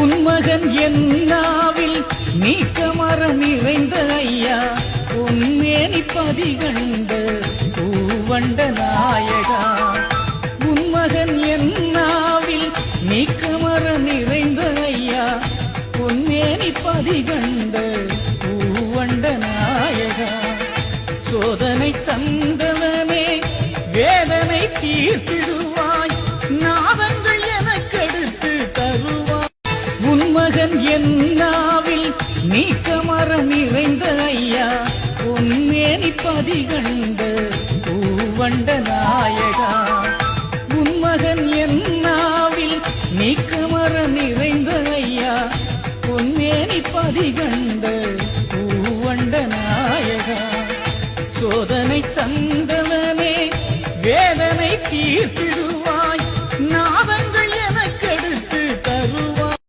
உன்மகன் என்னாவில் நீக்கமர நிறைந்த ஐயா உன்மேனி பதிகண்ட பூவண்ட நாயகா. உன்மகன் என்னாவில் நீக்கமர நிறைந்த ஐயா உன்மேனி பதிகண்ட பூவண்ட நாயகா. சோதனை தந்தவனே வேதனை தீர்த்திடுவாய் நாதங்கள் எனக்கெடுத்து தருவாய். உன்மகன் என்னாவில் நீக்கமர நிறைந்த ஐயா உன்மேனி பதிகண்ட பூவண்ட நாயகா. உன்மகன் என்னாவில் நீக்கமர நிறைந்த ஐயா உன்மேனி பதிகண்ட பூவண்ட நாயகா. சோதனை தந்தவனே வேதனை தீர்த்திடுவாய்